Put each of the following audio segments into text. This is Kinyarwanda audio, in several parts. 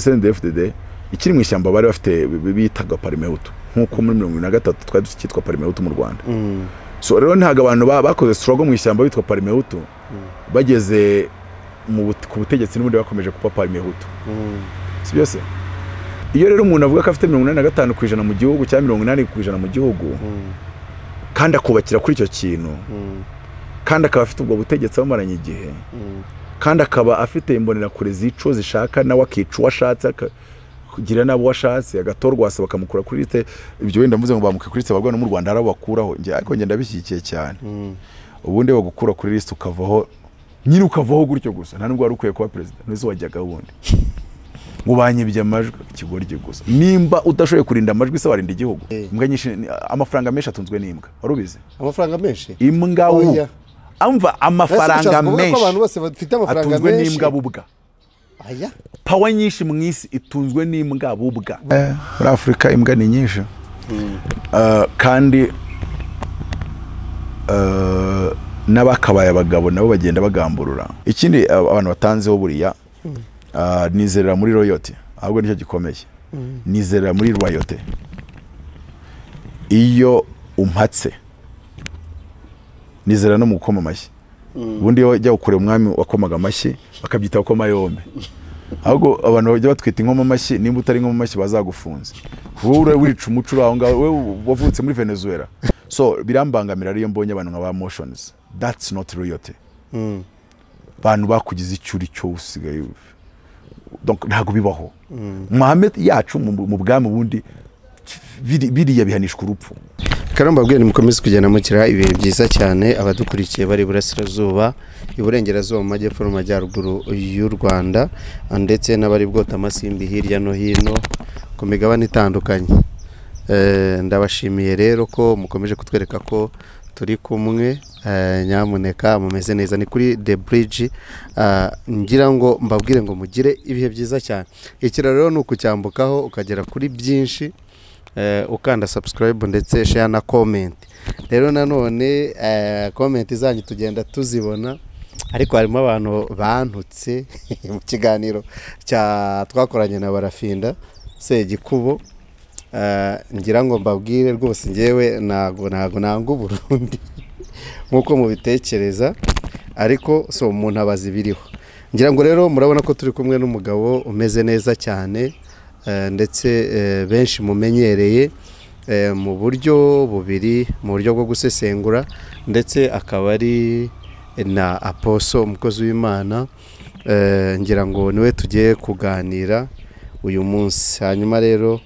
SNDFDD ikiri mu ishyamba bari bafite bitaga Parmehutu nkuko muri 2023 twari dufite Parmehutu mu Rwanda. So rero ntago abantu bakoze struggle mu ishyamba bitwa Parmehutu bageze ku butegetsi n'ubundi bakomeje kupa Parmehutu. Si byose iyo rero umuntu avuga ko afite 85% mu gihugu cyangwa 80% mu gihugu kandi akubakira kuri icyo kintu kandi akaba afite ubwo butegetsi amaranye igihe kandi akaba afite imbonera kure zico zishaka nawe akicu washatse kugira nabo washatse agatorwa asaba bakamukura kuri liste ibyo wenda mvuze ngo bamuke kuri liste bagwa no mu Rwanda arabakuraho nje ariko ngenda bishyikiye cyane ubundi bagukura kuri liste ukavaho nyine ukavaho gutyo gusa nta nubwo wari ukwiye kuba president nizo wajyaga ubundi ngo banyibye amajwi ikigorye gusa nimba udashoboye kurinda amajwi se warinda igihugu imbwa nyinshi amafaranga menshi atunzwe n'imbwa warubize amafaranga menshi imbwa amva amafaranga menshi abantu bose bafite amafaranga menshi atunzwe n'imbwa bubwa aya power nyinshi mu isi itunzwe n'imbwa bubwa muri Afrika imbwa ni nyinshi kandi n'abakabaye abagabo nabo bagenda bagamburura ikindi abantu batanzeho buriya nizerera muri royalty ahubwo nicyo gikomeye nizerera muri royalty iyo umpatse nizera no mu gukoma amashyi ubundi iyo wajya ukure umwami wakomaga amashyi bakabyita gukoma yombe ahubwo abantu bajya batwita inkoma amashyi nimba utari inkoma amashyi bazagufunze wowe wica umucuro aho ngaho wewe wavutse muri Venezuela so birambangamira ariyo mbonye abantu nk'aba motions that's not royalty bantu bakugize icyuri cyo usigaye donc ntago bibaho Mohamed yacu mu bwami bundi biriya bihanishwa urupfu Karamba bwene mukomeze kugenda mukira ibihe byiza cyane abadukurikiye bari burasirazuba iburengerazuba mu majyepfo n'amajyaruguru y'u Rwanda ndetse n'abari bwota amasimbi hirya no hino ku migabane itandukanye ndabashimiye rero ko mukomeje kutwereka ko turi kumwe nyamuneka mumeze neza ni kuri The Bridge ngira ngo mbabwire ngo mugire ibihe byiza cyane ikiraro rero nukucyambukaho ukagera kuri byinshi ukanda subscribe ndetse share na comment rero nanone comment zanyu tugenda tuzibona ariko harimo abantu bantutse mu kiganiro cya twakoranye na Barafinda Segikubo ngira ngo mbabwire rwose ngewe nago nangu Burundi nkuko mubitekereza ariko so umuntu abazi biriho ngira ngo rero murabona ko turi kumwe n'umugabo umeze neza cyane ndetse benshi mumenyereye mu buryo bubiri mu buryo bwo gusesengura ndetse akaba ari na Apostle umukozi w'Imana ngira ngo niwe tugiye kuganira uyu munsi hanyuma rero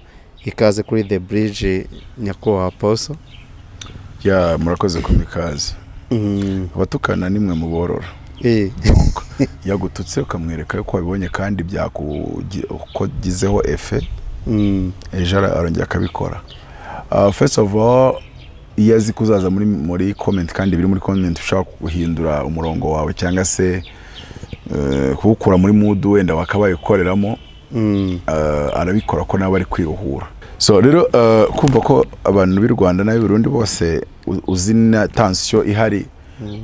ikaze kuri The Bridge nyako Apostle ya murakoze kumikaze abatukana nimwe muborora yagututse ukamwereka ko wabibonye kandi byakugizeho efe ejo arongera akabikora first of all yazi kuzaza muri comment kandi biri muri comment ushaka guhindura umurongo wawe cyangwa se kuwukura muri mood wenda wakabaye ukoreramo arabikora ko nawe ari kwiruhura so rero kumva ko abantu b'i Rwanda n'ab'i Burundi bose uzina tension ihari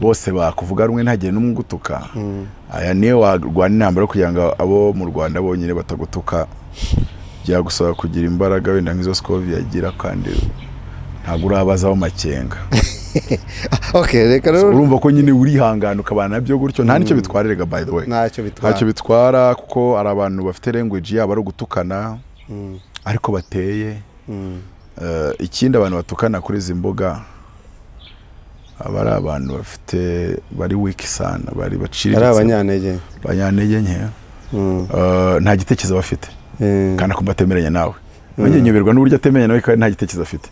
bose bakuvuga rumwe ntagire n'umwe gutuka aya niyo warwana intambara kugira ngo abo mu Rwanda bonyine batagutuka byagusaba kugira imbaraga wenda nk'izo Scovia yagira kandi ntabwo urabazaho makenga okay reka rero urumva ko nyine urihangana ukabana nabyo gutyo nta nicyo bitwarerega by the way ntacyo bitwara kuko ari abantu bafite language yabo ari gutukana ariko bateye ikindi abantu batukana kuri izi mbuga abari abantu bafite bari weak sana bari baciriritse ari abanyantege nke nta gitekerezo bafite kandi kumbatemeranya nawe Ngiye nyoberwa n'uburyo atemeranya nawe kandi nta gitekerezo afite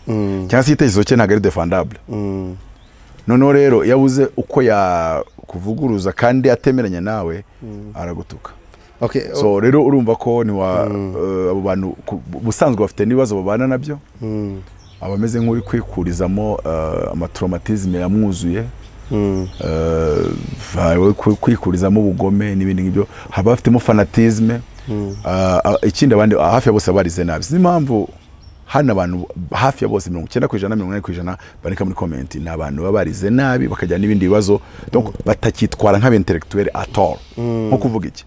cyangwa se igitekerezo cye ntabwo ari defendable noneho rero yabuze uko yakuvuguruza kandi atemeranya nawe aragutuka okay so rero urumva ko ni abo bantu busanzwe bafite nibazo babana nabyo abameze nk'uri kwikurizamo amatraumatisme yamwuzuye kwikurizamo ubugome n'ibindi ngibyo haba bafitemo fanatisme ikindi abandi hafi ya bose barize nabi impamvu hano abantu hafi ya bose 90% 80% bareka muri comment ni abantu babarize nabi bakajya n'ibindi bibazo donc batakitwara nk'abentellectuel at all nko kuvuga iki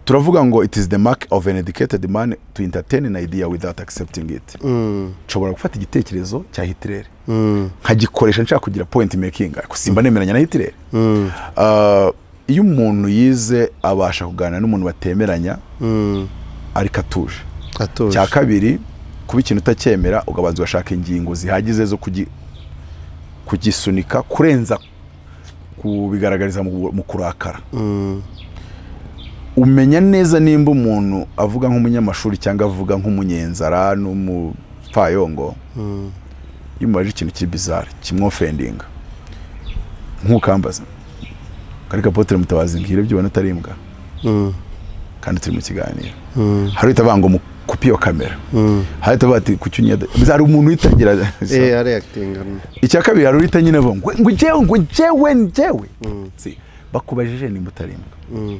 turavuga ngo it is the mark of an educated man to entertain an idea without accepting it. Nshobora gufata igitekerezo cya Hitler nkagikoresha nshaka kugira point making, ariko simba nemeranya na Hitler. Iyo umuntu yize abasha kuganira n'umuntu batemeranya ariko atuje. Cya kabiri, kuba ikintu utacyemera ugabanza ugashaka ingingo zihagize zo kugisunika kurenza kubigaragariza mu kurakara. Umenya neza nimba umuntu avuga nk'umunyamashuri cyangwa avuga nk'umunyenzara n'umupfayongo, yumubaje ikintu kibizarre kimwofendinga nk'ukambaza karika Apotre Mutabazi ngire byibona atari imbwa kandi turi mu kiganiro. Hari itavango mu kupiyo kamera, hari tabati kucyunya bizari umuntu witagira reacting. Icya kabiri hari urita nyine ngo njyewe si bakubajije nimba utari imbwa.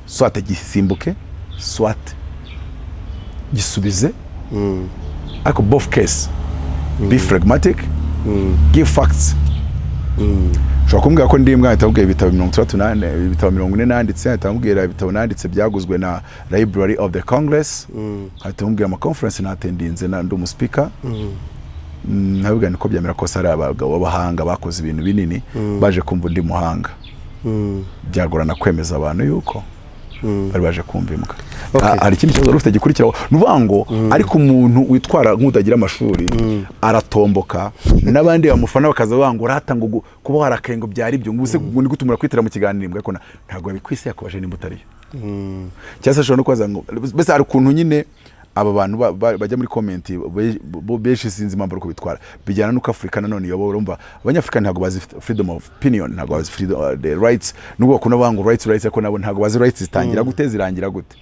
Soit gisimbuke, soit gisubize, ariko both case be phlegmatic, give facts. Shobora kumbwira ko ndi imbwa ahita abwira ibitabo 38, ibitabo 40 nanditse, ahita amubwira ibitabo nanditse byaguzwe na Library of the Congress, ahita amubwira ama conference natendinze na ndi umuspeaker. Ntabwo niko byamera ko sari abagabo b'abahanga bakoze ibintu binini baje kumva ndi muhanga. Byagorana kwemeza abantu yuko bari baje kumva imbwa. Hari ikindi kibazo rufite gikurikiraho nubango, ariko umuntu witwara nk'utagira amashuri aratomboka n'abandi bamufana bakaza bango ratango kuba harakengo byari byo nguse ngo gutumura kwitira mu kiganiro imbwa ko ntago yabikwise yakobaje nimba utariyo. Cyase shobora no kwaza ngo bese ari kuntu nyine aba bantu bajya muri comment beshi sinzi impamvu uko bitwara bijyana nuko Afrika nanone yobo urumva abanyafrika ntago bazi freedom of opinion, ntago bazi freedom the rights, nubwo kuna bango rights ko nabo ntago bazi rights zitangira gute zirangira gute.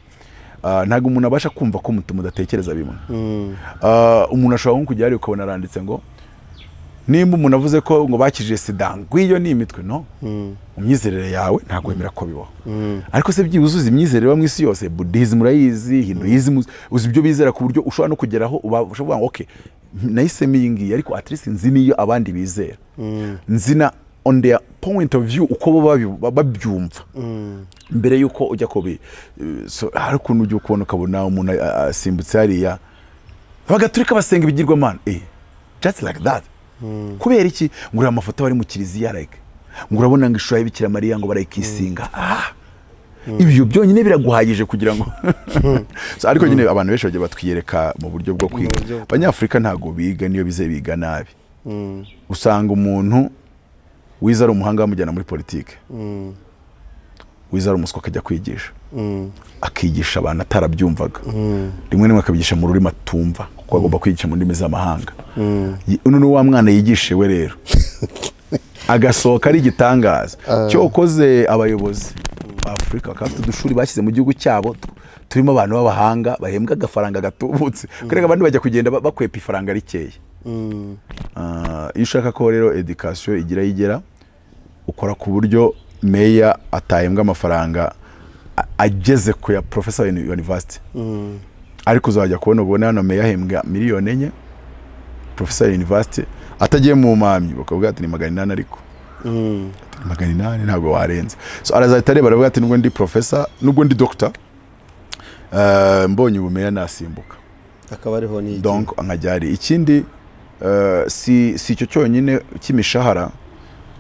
Ntago umuntu abasha kumva ko mutu mudatekereza bimwe. Umuntu ashobora kujya ari ukabona aranditse ngo nimba umuntu avuze ko ngo bakije sida ngwiyo ni imitwe no umyizerere yawe ntago wemera ko bibaho. Ariko se byibuzuza imyizerere mu isi yose, Buddhism urayizi, Hinduism uzi ibyo bizera ku buryo ushobora no kugeraho ushobora ngo okay nahisemo iyi ngiyi, ariko at least nzi niyo abandi bizera, nzina on their point of view uko babyumva mbere yuko ujya kobe. So hari ukuntu ujya kubona ukabona umuntu asimbutse hariya bagaturika basenga ibigirwamana just like that. Kubera iki ngura amafoto bari mu kiliziya like ngurabona ngo ishusho ya Bikira Mariya ngo barayikisinga. Ibyo byonyine biraguhagije kugira ngo ariko nyine abantu benshi bagiye batwiyereka mu buryo bwo kwiga. Abanyafrika ntago biga, niyo bize biga nabi. Usanga umuntu wiza ari umuhanga bamujyana muri politike, wiza ari umuswa akajya kwigisha, akigisha abantu atarabyumvaga, rimwe nimwe akabigisha mu rurimi atumva kuko agomba kwigisha mu ndimi z'amahanga. Uno ni wa mwana yigishe we rero agasohoka ari igitangaza. Cyokoze abayobozi ba Afrika bakafite udushuri bashyize mu gihugu cyabo turimo abantu b'abahanga bahembwa agafaranga gatubutse, kureka abandi bajya kugenda bakwepa ifaranga rikeye. Iyo ushaka ko rero education igera ukora ku buryo meya atahembwa amafaranga ageze ku ya professor university, ariko uzajya kubona hano meya ahembwa miliyoni 4, professor university atagiye mu mamyi bakavuga ati ni 800, ariko 800 ntabwo warenze. So arazahita areba aravuga ati nubwo ndi professor nubwo ndi doctor mbonye ubumeya nasimbuka, akaba ariho ni donc angajyari ikindi. Si icyo cyonyine kimishahara,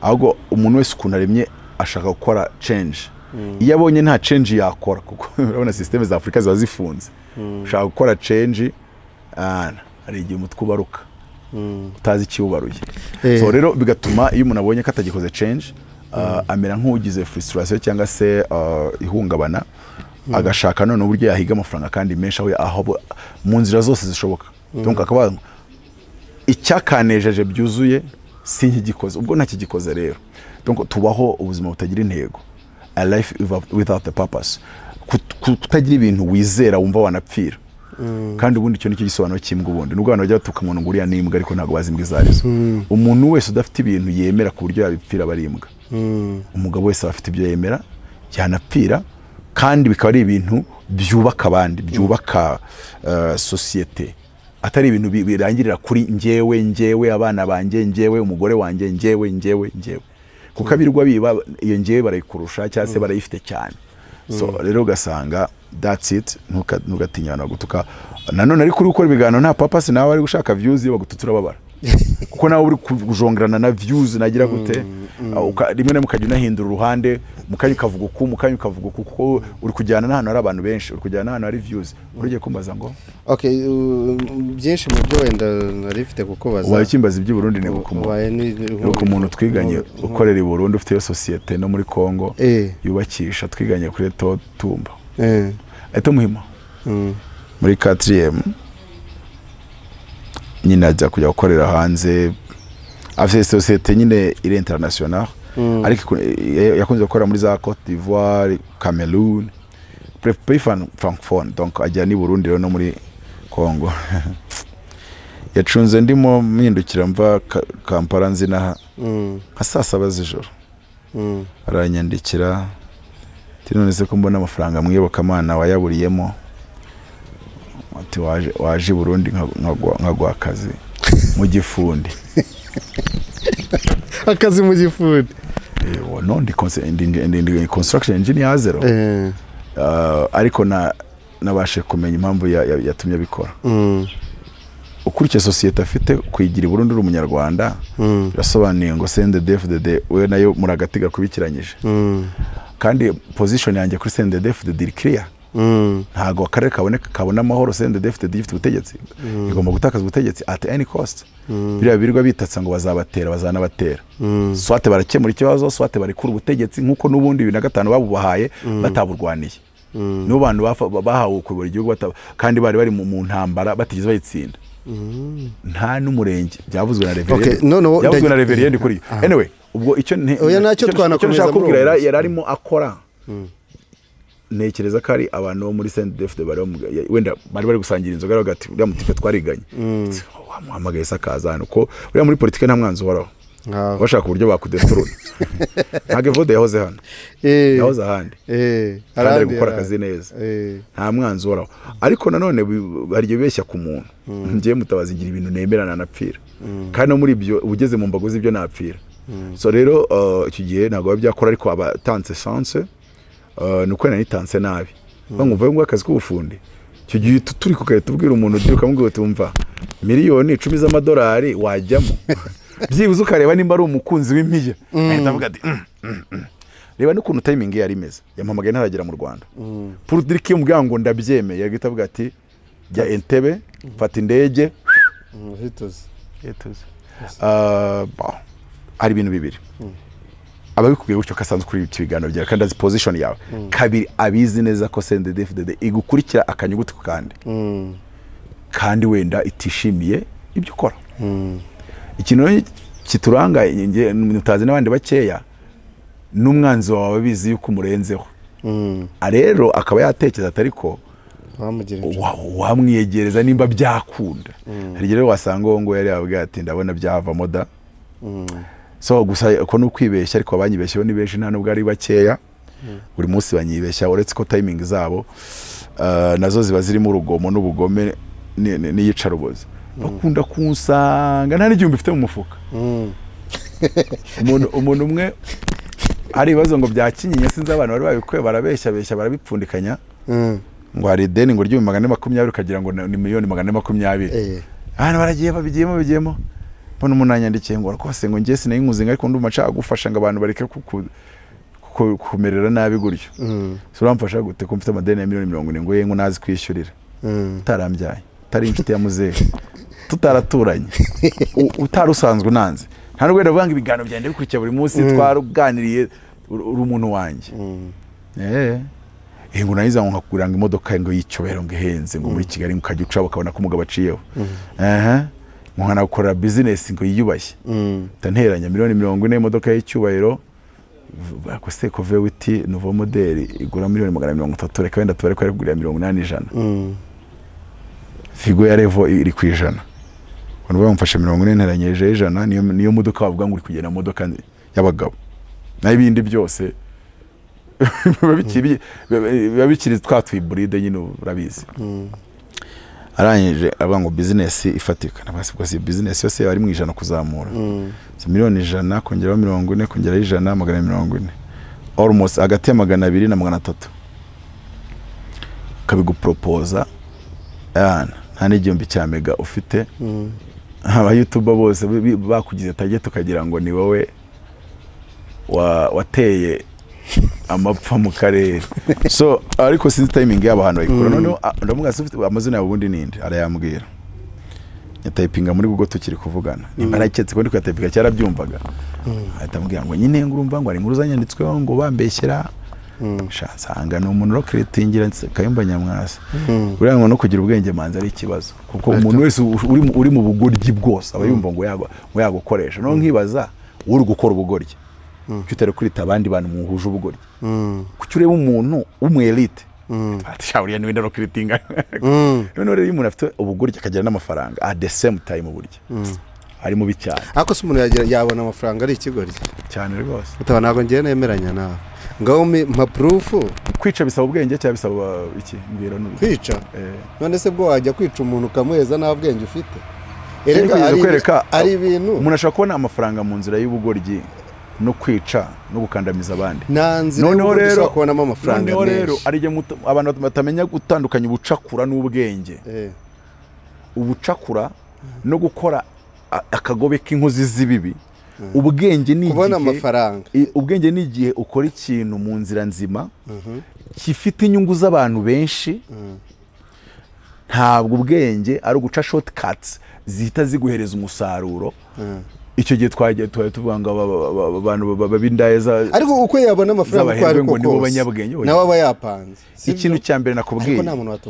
ahubwo umuntu wese ukunaremye ashaka gukora change. Iyo abonye nta change yakora, kuko urabona system za Afrika ziba zifunze. Ushaka gukora change ari igihe umutwe ubaruka utazi ikiwubaruye. So rero bigatuma iyo umuntu abonye ko atagikoze change amera nk'ugize frustration cyangwa se ihungabana, agashaka none uburyo yahiga amafaranga kandi menshi aho mu nzira zose zishoboka. Donc akaba icyakanejeje byuzuye sinkigikoze, ubwo ntakigikoze rero. Donc tubaho ubuzima butagira intego, a life without a purpose, kutagira ibintu wizera wumva wanapfira. Kandi ubundi icyo nicyo gisobanuro cy'imbwa. Ubundi nubwo abantu bajya batuka umuntu nguriya n'imbwa, ariko ntago bazi imbwa izarizo. Umuntu wese udafite ibintu yemera ku buryo yabipfira bari imbwa. Umugabo wese afite ibyo yemera yanapfira, kandi bikaba ari ibintu byubaka abandi, byubaka societe, atari ibintu birangirira kuri njyewe abana banjye, njyewe umugore wanjye, njyewe kuko abirwa biba iyo njyewe barayikurusha cyangwa se barayifite cyane. so rero ugasanga that's it ntugatinya abantu gutuka nanone ari kuri gukora ibiganiro nta purpose nawe ari gushaka views iyo bagututura babara kuko nawe uri kujongerana na views nagira gute rimwe na mukajya unahindura uruhande mukanya ukavuga uku kuko uri kujyana n'ahantu hari abantu benshi uri kujyana n'ahantu hari views urugiye kumbaza ngo okay byinshi mu byo wenda narifite kukubaza waye kimbaza iby'i Burundi ne ku muntu twiganye ukorera i Burundi ufite yo societe no muri Kongo yubakisha twiganye kuri Tumba eto muhima muri 4e nyine ajya kujya gukorera hanze afite societe nyine iri international ariko yakunze gukora muri za Côte d'Ivoire Cameroon francophone donc ajya ni Burundi no muri Kongo yacunze ndimo mpindukira mva Kampala nzina nka saa 7 z'ijoro aranyandikira none se ko mbona amafaranga mwiyoboka mana wayaburiyemo ati waje Burundi nkagwa akazi mu gifundi akazi mu gifundi no ndi construction engineer zero ariko nabashe kumenya impamvu yatumye bikora ukurikiye societe afite kwigira i Burundi uri umunyarwanda birasobanuye ngo CNDD-FDD we nayo muragatiga kubikiranyije kandi position yanjye kuri CNDD-FDD iri clear ntago akarere kabona amahoro CNDD-FDD gifite ubutegetsi igomba gutakaza ubutegetsi at any cost biriya birirwa bitatsa ngo bazanabatera swate barakemura ikibazo swate barikura ubutegetsi nkuko n'ubundi 2005 babubahaye bataburwaniye no bantu bahawe kuyobora igihugu kandi bari mu ntambara batigeze bayitsinda nta n'umurenge byavuzwe na Reverend byavuzwe na Reverend kuri anyway ubwo icyo nacyo twanakomeza kubwira yararimo akora nekereza ko ari abantu bo muri CNDD-FDD wenda bari gusangira inzoga bagati uriya mutife twariganye wamuhamagaye sakaza hano ko uriya muri politike nta mwanzi uhoraho bashaka uburyo bakudeturura ntabwo Evode yahoze hano yahoze ahandi kandi ari gukora akazi neza nta mwanzi uhoraho ariko nanone hari beshya ku muntu ngiye Mutabazi ngira ibintu nemerana napfira kandi no muri ibyo ugeze mu mbago z'ibyo napfira so rero icyo gihe ntabwo byakora ariko abatanze chance nuko nanitanse nabi bamwumva ngo akazi k'ubufundi icyo gihe turi kukaye tubwira umuntu ubyuka mubwira tumva miliyoni 10 z'amadolari wajyamo byibuze ukareba nimba ari umukunzi w'impiya ahita avuga ati reba n'ukuntu timing yari imeze yampamagaye ntaragera mu Rwanda pour dire que umubwango ndabyemeye yagita avuga ati jya Entebbe fata indege hitoze ari ibintu bibiri ababikubwiye gutyo kasanzwe kuri ibiganiro bya kandi azi position yawe kabiri abizi neza ko CNDD-FDD igukurikira akanyuguti kandi wenda itishimiye ibyo ukora ikintu kituranga mutazi n'abandi bakeya n'umwanzi wawe bizi yuko umurenzeho rero akaba yatekereza atariko wamwiyegereza nimba byakunda hari rero wasanga ngo yari yabwiye ati ndabona byavamo da so gusa ko no kwibeshya ariko abanyibeshyeho ni benshi nta nubwo ari bakeya buri munsi banyibeshya uretse ko timing zabo nazo ziba zirimo urugomo n'ubugome n'iyicarubozi bakunda kunsanga nta n'igihumbi bifite mu mufuka umuntu umwe ari ibibazo ngo byakinyinya sinzi abantu bari babikwe barabeshya barabipfundikanya ngo hari ideni ngo $120 ukagira ngo ni $120 abantu baragiye babigiyemo bano umunanyandikiye ngo rwose ngo ngiye sinayinkuzinga ariko ndumva nshaka gufasha ngo abantu bareke kumerera nabi gutyo uramfasha gute ko mfite amadeni ya $170 ngo yengo nazi kwishyurira utarambyaye utari inshuti ya muzehe tutaraturanye utarusanzwe nanze nta nubwo ndavuga ibiganiro byanjye bikurikiye buri munsi twaruganiriye uri umuntu wanjye ngo nayiza ngo nkakuguranga imodoka ngo y'icyobero ngo ihenze ngo muri Kigali ngo kajya uca bakabona ko umugabo aciyeho nkana gukora business ngo yiyubashye tanteranya $40 imodoka y'icyubahiro bakose ko Vewiti nouveau model igura $130 reka wenda tubare ko ari kugura $80 figo ya Revo iri ku ijana abantu bamfashe 40 nteranyeje ijana niyo modoka bavuga ngo uri kugenda modoka y'abagabo n'ibindi byose babikiri twatwiburide nyine urabizi arangije avuga ngo business ifatika nabasibwa si business yose bari mu ijana kuzamura miliyoni 100 kongeraho 40 kongeraho 100 140 almost hagati ya 200 na 300 akabigupropoza nta n'igihumbi cya mega ufite aba YouTuber bose bakugize target ukagira ngo ni wowe wateye amapfa mu karere. So ariko sinzi timing y'aba hantu bayikora noneho ndamuga afite amazina yawe ubundi ninde arayambwira yatayipinga muri Google tukiri kuvugana nimba naketse ko ndi kwatayipinga cyarabyumvaga ahitambwira ngo nyine ngurumva ngo ari inkuru zanyanditsweho ngo bambeshyera shansanga no umuntu ro creatingira Kayumba Nyamwasa uriya ngo no kugira ubwenge manzi ari ikibazo kuko umuntu wese uri mu bugoryi bwose aba yumva ngo yagukoresha no nkibaza uri gukora ubugoryi cyutera kurita abandi bantu muhuje ubugoryi kuki ureba umuntu umwelite ati shawuriya niwe ro creatinga none rero umuntu afite ubugoryi akagira n'amafaranga at the same time uburyo ari mu bicyane ako se umuntu yabona amafaranga ari ikigoryi cyane rwose utaba nago ngiye nemeranya nawe ngaho mpa proof kwica bisaba ubwenge cyangwa bisaba iki mbwira n'ubu kwica none se bwo wajya kwica umuntu ukamuheza nta bwenge ufite ari ibintu umuntu ashaka kubona amafaranga mu nzira y'ubugoryi no kwica no gukandamiza abandi noneho rero kubonamo amafaranga noneho rero ari abantu batamenya gutandukanya ubucakura n'ubwenge ubucakura no gukora akagobe k'inkozi z'ibibi ubwenge ni kubona amafaranga ubwenge ni igihe ukora ikintu mu nzira nzima kifite inyungu z'abantu benshi ntabwo ubwenge ari uguca shortcuts zihita ziguhereza umusaruro icyo gihe twagiye tuvuga ngo abantu babindayeza ariko uko yabona amafaranga ko ari ngo nibo banyabwenge nawe aba yapanze ikintu cya mbere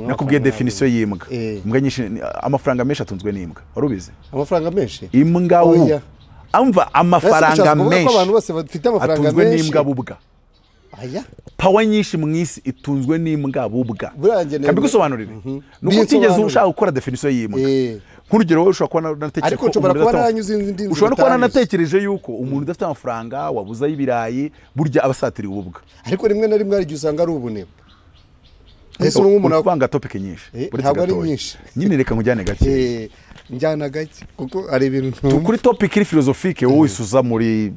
nakubwiye definition y'imbwa imbwa nyinshi amafaranga menshi atunzwe n'imbwa warubize amafaranga menshi imbwa amva amafaranga menshi abantu bose bafite amafaranga menshi atunzwe n'imbwa bubwa power nyinshi mu isi itunzwe n'imbwa bubwa kandi gusobanurira nuko utigeze ushaka gukora definition y'imbwa nk'urugero wowe ushobora kuba nanatekereje yuko umuntu udafite amafaranga wabuzaho ibirayi burya abasatiriye ububwa ariko rimwe na rimwe hari usanga ari ubunebwe ese umuntu avanga topic nyinshi ntabwo ari nyinshi nyine reka nkujyane gake njyana gake kuko ari ibintu kuri topic iri philosophique wowe isuza muri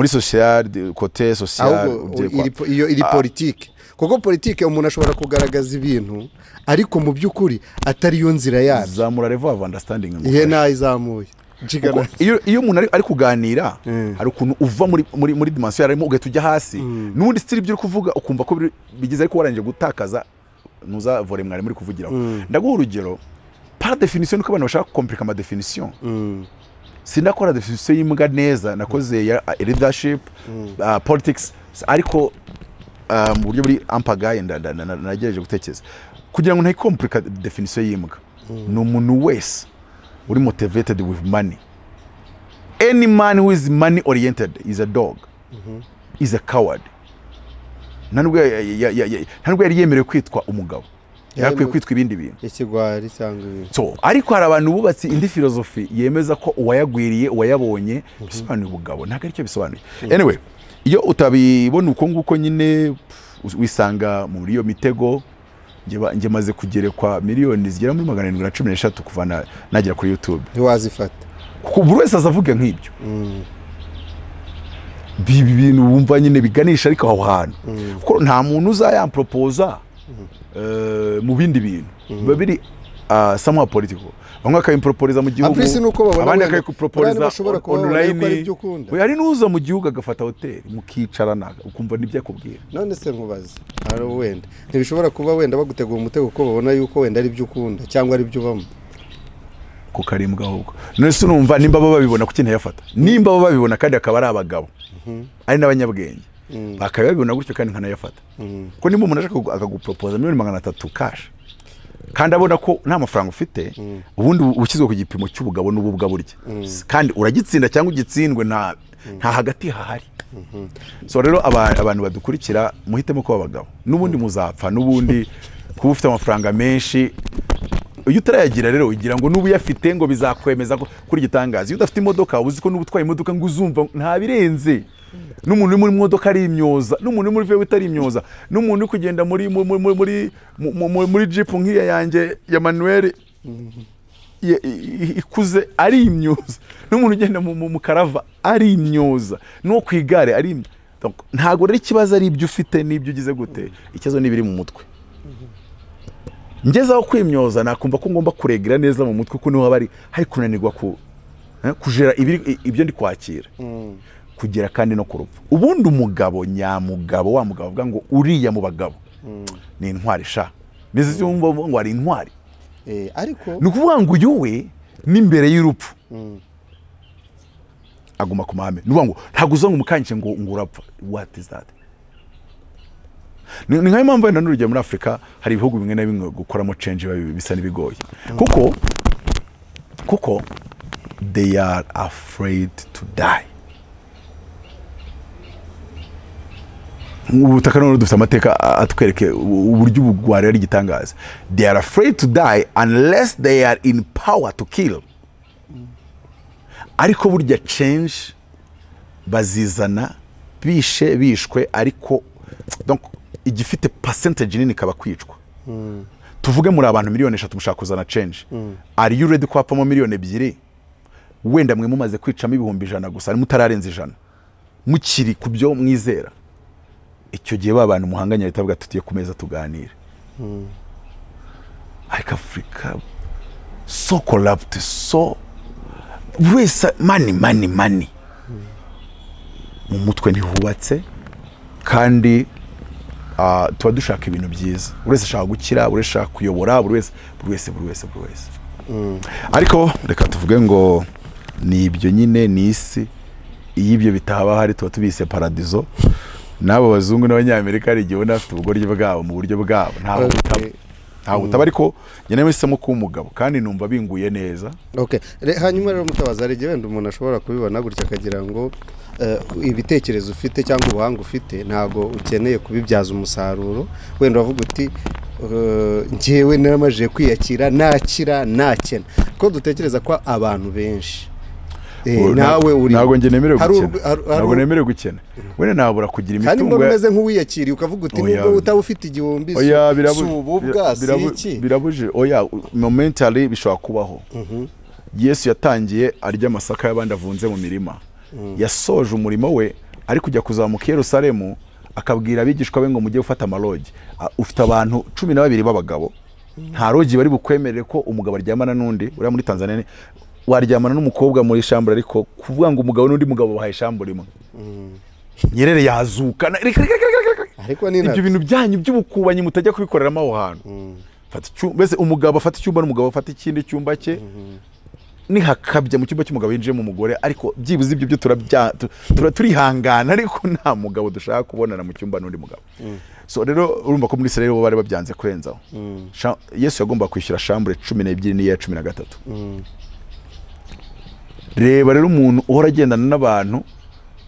social côté social iyo iri politique kuko politique umuntu ashobora kugaragaza ibintu ariko mu by'ukuri atari yo nzira yayo zamura level of understanding ihe nayizamuye iyo umuntu ari kuganira hari ukuntu uva muri dimension yarimo ugahita ujya hasi n'ubundi style ibyo uri kuvuga ukumva ko bigize ariko warangije gutakaza nuza vore mwari muri kuvugiraho ndaguha urugero par definition uko abantu bashaka compliquer ama definition sindakora definition y'imbwa neza nakoze ya leadership politics ariko mu buryo buri ampagaye nagerageje gutekereza kugira ngo ntayicomplica definition y'imbwa ni umuntu wese uri motivated with money. Any man who is money oriented is a dog, is a coward. Ntabwo yari yemerewe kwitwa umugabo, yakwiye kwitwa ibindi bintu ikigwari cyangwa ibindi. So ariko hari abantu bubatse indi philosophy yemeza ko uwayagwiriye uwayabonye bisobanuye ubugabo, ntabwo ari cyo bisobanuye. Anyway, iyo utabibona uko nguko nyine wisanga muri iyo mitego. Nge maze kugerekwa miliyoni zigera muri 713 kuva nagera kuri YouTube. Ntiwazifata kuko buri wese azavuga nk'ibyo. Bibi bintu wumva nyine biganisha ariko aho hantu kuko nta muntu uzayampropoza mu bindi bintu babiri somewhat political. Bamwe akayimproporiza mu gihugu abandi akayiproporiza online. Hari nuza mu gihugu agafata hotel mukicarana ukumva nibyo akubwira. None se nkubaza ari wenda ntibishobora kuba wenda bagutegura umutego ko babona yuko wenda ari byo ukunda cyangwa ari byo bamo ko karimbwa ahubwo. None se numva nimba babibona kuki ntayafata nimba babibona kandi akaba ari abagabo ari n'abanyabwenge bakabibona gutyo kandi nkanayafata ko nimba umuntu ashaka akagupropoza 300,000 cash kandi abona ko nta mafaranga ufite ubundi ukizwe ku gipimo cy'ubugabo n'ububwa burya kandi uragitsinda cyangwa ugitsindwe nta hagati hahari. So rero abantu badukurikira muhitemo ko abagabo n'ubundi muzapfa n'ubundi kuba ufite amafaranga menshi iyo utarayagira rero ugira ngo nubu yafite ngo bizakwemeza ko kuri gitangaza. Iyo udafite imodoka uzi ko nubu twaye imodoka ngo uzumva nta birenze n'umuntu muri modoka ari imyoza n'umuntu muri vewe utari imyoza n'umuntu kugenda muri jeep nk'iya yanjye ya Manuel ikuze ari imyoza n'umuntu ugenda mu karava ari imyoza no kwigare ari ntago rero ikibazo ari ibyo ufite n'ibyo ugize gute ikibazo nibiri mu mutwe. ngezaho kwimyoza nakumva ko ngomba kuregira neza mu mutwe ko niho bari hari kunanirwa kujera ibyo ndi kwakira kugera kandi no kurupfa. Ubundi umugabo nyamugabo wa mugabo avuga ngo uriya mu bagabo ni intwari sha nizi zumva ngo ari intwari ariko nukuvuga ngo uyu we n'imbere y'urupfu aguma ku mahame nuvuga ngo ntago uzonga umukanyije ngo urapfa. What is that? Ni nkayo mpamvu wenda n'urugero muri Afrika hari ibihugu bimwe na bimwe gukoramo change bisa n'ibigoye kuko they are afraid to die. Ubutaka none dufite amateka atwereke uburyo ubugwari ari gitangaza. They are afraid to die unless they are in power to kill. Ariko burya change bazizana bishwe ariko donc igifite percentage nini kaba kwicwa. Tuvuge muri abantu miliyoni 3 mushaka kuzana change. Are you ready kwapamo miliyoni 2? Wenda mwe mumaze kwicamo ibihumbi 100 gusa ari mutararenza 100 mukiri kubyo mwizera. Icyo gihe babana muhanganya bitavuga tutiye kumeza tuganire. Ariko Afrika so corrupt, so wese money mu mutwe ntihubatse kandi tuba dushaka ibintu byiza. Urese ashaka gukira, urese ashaka kuyobora, buri wese. Ariko reka tuvuge ngo ni ibyo nyine ni isi iyibyo bitaba hari tuba tubise paradizo. Nabo bazungu n'abanyamerika ari gihe unafite ubugoryi bwabo mu buryo bwabo ntaho utaba ariko nyene misemo ku umugabo kandi numva binguye neza. Okay, hanyuma rero Mutabazi ari gihe wenda umuntu ashobora kubibona gutya akagira ngo ibitekerezo ufite cyangwa ubuhanga ufite ntago ukeneye kubibyaza umusaruro. Wenda uvuga uti njyewe naramaje kwiyakira nakena ko dutekereza ko abantu benshi nawe uri ntago nge nemerewe gukena wene nabura kugira imitungo kandi mbona umeze nk'uwiyakiriye ukavuga uti nubwo utaba ufite igihumbi birabuje momentally bishobora kubaho. Yesu yatangiye arya amasaka y'abandi avunze mu mirima, yasoje umurimo we ari kujya kuzamuka Yerusalemu akabwira abigishwa be ngo mujye gufata amalogi. Ufite abantu 12 b'abagabo, nta rogi bari bukwemerere ko umugabo aryamana n'undi. Uri muri Tanzania waryamana n'umukobwa muri shambure ariko kuvuga ngo umugabo n'undi mugabo bahaye shambure imwe. Nyerere yazukana ariko ni ibyo bintu byanyu by'ubukubanyi mutajya kubikoreramo aho hantu. Fata mbese umugabo afata icyumba n'umugabo afata ikindi cyumba cye ni hakabya mu cyumba cy'umugabo yinjiye mu mugore ariko byibuze ibyo turihangana ariko nta mugabo dushaka kubonana mu cyumba n'undi mugabo. So rero urumva ko muri Israel bo bari babyanze kurenzaho. Yesu yagomba kwishyura shambure 12 n'iya 13. Reba rero umuntu uhora agendana n'abantu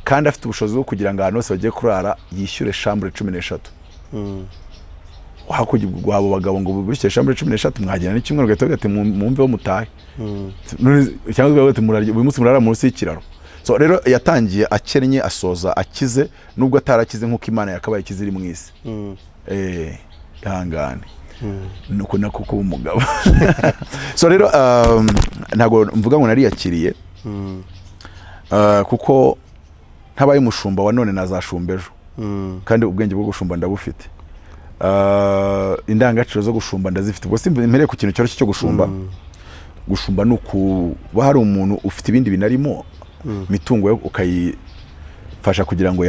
kandi afite ubushobozi bwo kugira ngo ahantu hose bagiye kurara yishyure shambure 13. Wakujya abo bagabo ngo bishyure shambure 13 mwagenda n'ikimwe ugahita mumveho mutahe. Cyangwa ugahita murarya uyu munsi murara munsi y'ikiraro. So rero yatangiye akennye asoza akize nubwo atarakize nk'uko Imana yakabaye ikiziri mu isi. Ihangane. Nuko nako umugabo. So rero ntago mvuga ngo nariyakiriye kuko ntabaye umushumba wa none nazashumba ejo kandi ubwenge bwo gushumba ndabufite. Indangagaciro zo gushumba ndazifite. Ubwo simba impereye ku kintu cyoroshye cyo gushumba. Gushumba nuko bahari umuntu ufite ibindi binarimo mitungo yo ukayifasha kugira ngo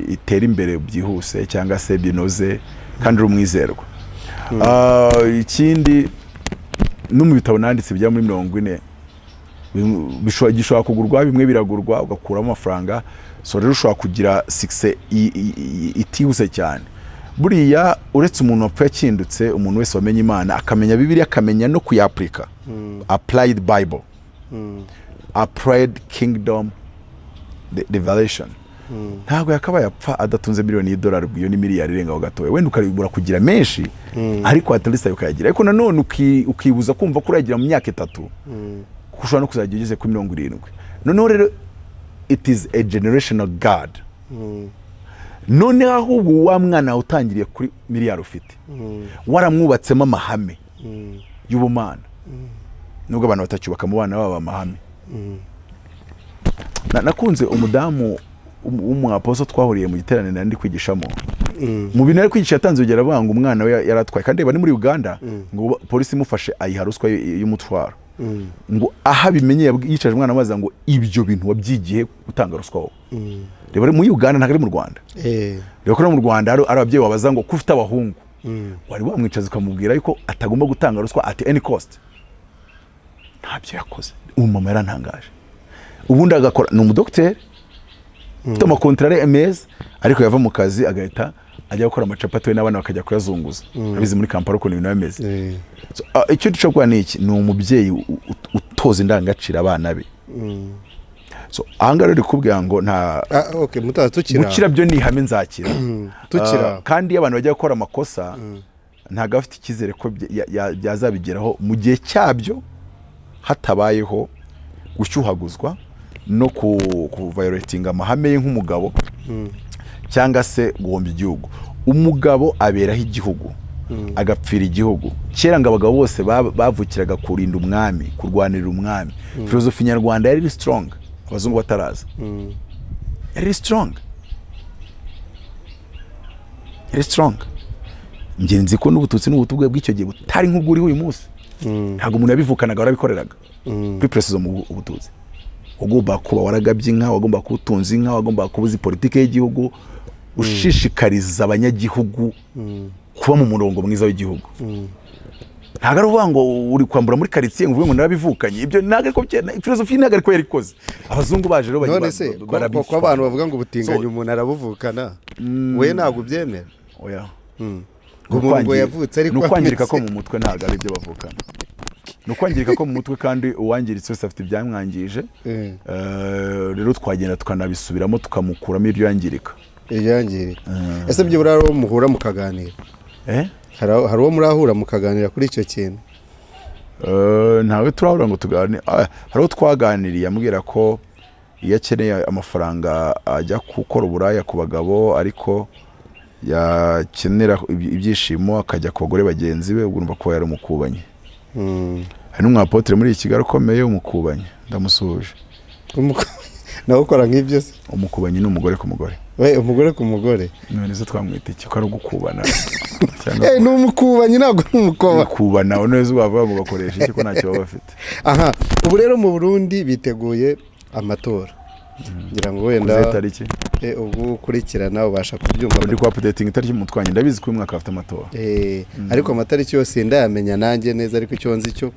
itere imbere byihuse cyangwa se binoze kandi rumwizerwa. Ikindi no mu bitabo nanditse bijya muri 40 bishobora kugurwa bimwe biragurwa ugakuramo amafaranga. So rero ushobora kugira success itihuse cyane. Buriya uretse umuntu wapfa yakindutse umuntu wese wamenye Imana akamenya Bibiliya akamenya no kuyaplika. Applied Bible, applied kingdom revelation. Ntabwo yakabaye apfa adatunze miliyoni $1 bwiyo ni miliyari irenga ho gatoya. Wenda ukaribura kugira menshi ariko atlista ukayagira. Ariko nanone ukibuza kumva ko uragira mu myaka 3 kushobora no kuzagira ugeze ku 70. Noneho rero it is a generational God. None ahubwo wa mwana utangiriye kuri miliyari ufite waramwubatsemo amahame y'ubumana nubwo abantu batacyubaka mu bana baba amahame. Nakunze umudamu w'umwaposo twahuriye mu giterane nandi kwigishamo mu bintu ari kwigisha yatanze urugero avuga ngo umwana we yaratwaye kandi bari muri Uganda ngo polisi imufashe ayiha ruswa y'umutwaro ngo aha bimenye yicaje umwana amaze ngo ibyo bintu wabyigiye gutanga ruswa wowe rero muri Uganda ntabwo ari mu Rwanda rero ko mu Rwanda ari ababyeyi babaza ngo kufite abahungu wari wamwicaza ukamubwira yuko atagomba gutanga ruswa at any cost ntabyo yakoze umumama yarantangaje ubundi agakora ni umudokiteri ufite amakontrare meza ariko yava mu kazi agahita ajya gukora amacapati we n'abana bakajya kuyazunguza abizi muri Kampala uko ibintu bimeze icyo dushobora ni iki ni umubyeyi utoza indangagaciro abana be so ahanga rero kubwira ngo nta okay mutatukira gukira byo ni ihame nzakira tukira kandi abantu bajya gukora amakosa ntago afite ikizere ko byazabigeraho mu gihe cyabyo hatabayeho gushyuhaguzwa no violating amahame nk'umugabo cyangwa se guhomba igihugu umugabo aberaho igihugu agapfira igihugu kera ngo abagabo bose bavukiraga kurinda umwami kurwanirira umwami filozofi nyarwanda yari strong abazungu bataraza yari strong ngenzi ko n'ubututsi n'ubutubwe bw'icyo gihe butari nk'ubwo uyu munsi ntabwo umuntu yabivukanaga warabikoreraga kuri press zo mu ubututsi ugomba kuba waragabye inka wagomba kutunza inka wagomba kubuza politike y'igihugu ushishikariza abanyagihugu kuba mu murongo mwiza w'igihugu ntago ari uvuga ngo uri kwambura muri quartier ngo uvuge ngo narabivukanye ibyo ntago ariko filozofi ntago ariko yarikoze abazungu baje rero barabifite ko abantu bavuga ngo ubutinganye umuntu arabuvukana we ntago ubyemera oya ngo yavutse ariko kwangirika ko mu mutwe ntago ari byo bavukana nukwangirika ko mu mutwe kandi uwangiritse wese afite ibyamwangije rero twagenda tukanabisubiramo tukamukuramo ibyo yangirika ese byo buraro muhura mukaganira hari uwo murahura mukaganira kuri icyo kintu ntawe turahura ngo tuganire hari uwo twaganiriye ambwira ko iyo akeneye amafaranga ajya gukora uburaya ku bagabo ariko yakenera ibyishimo akajya ku bagore bagenzi be ugomba kuba yaramukubanye hari n'umwapotre muri Kigali ukomeye umukubanye ndamusuhuje nawe ukora nk'ibyo se umukubanye n'umugore ku mugore umugore ku mugore none se twamwita iki ko ari gukubana ni umukubanye ntabwo n'umukoba kubana neza ubavuga ngo bakoresha iki ko ntacyo baba bafite aha ubu rero mu Burundi biteguye amatora ngira ngo wenda tariki ubu kurikirana ubasha kubyumva ndi ku updating itariki mu twanye ndabizi ko uyu mwaka afite amatora ariko amatariki yose ndayamenya nanjye neza ariko icyo nzi cyo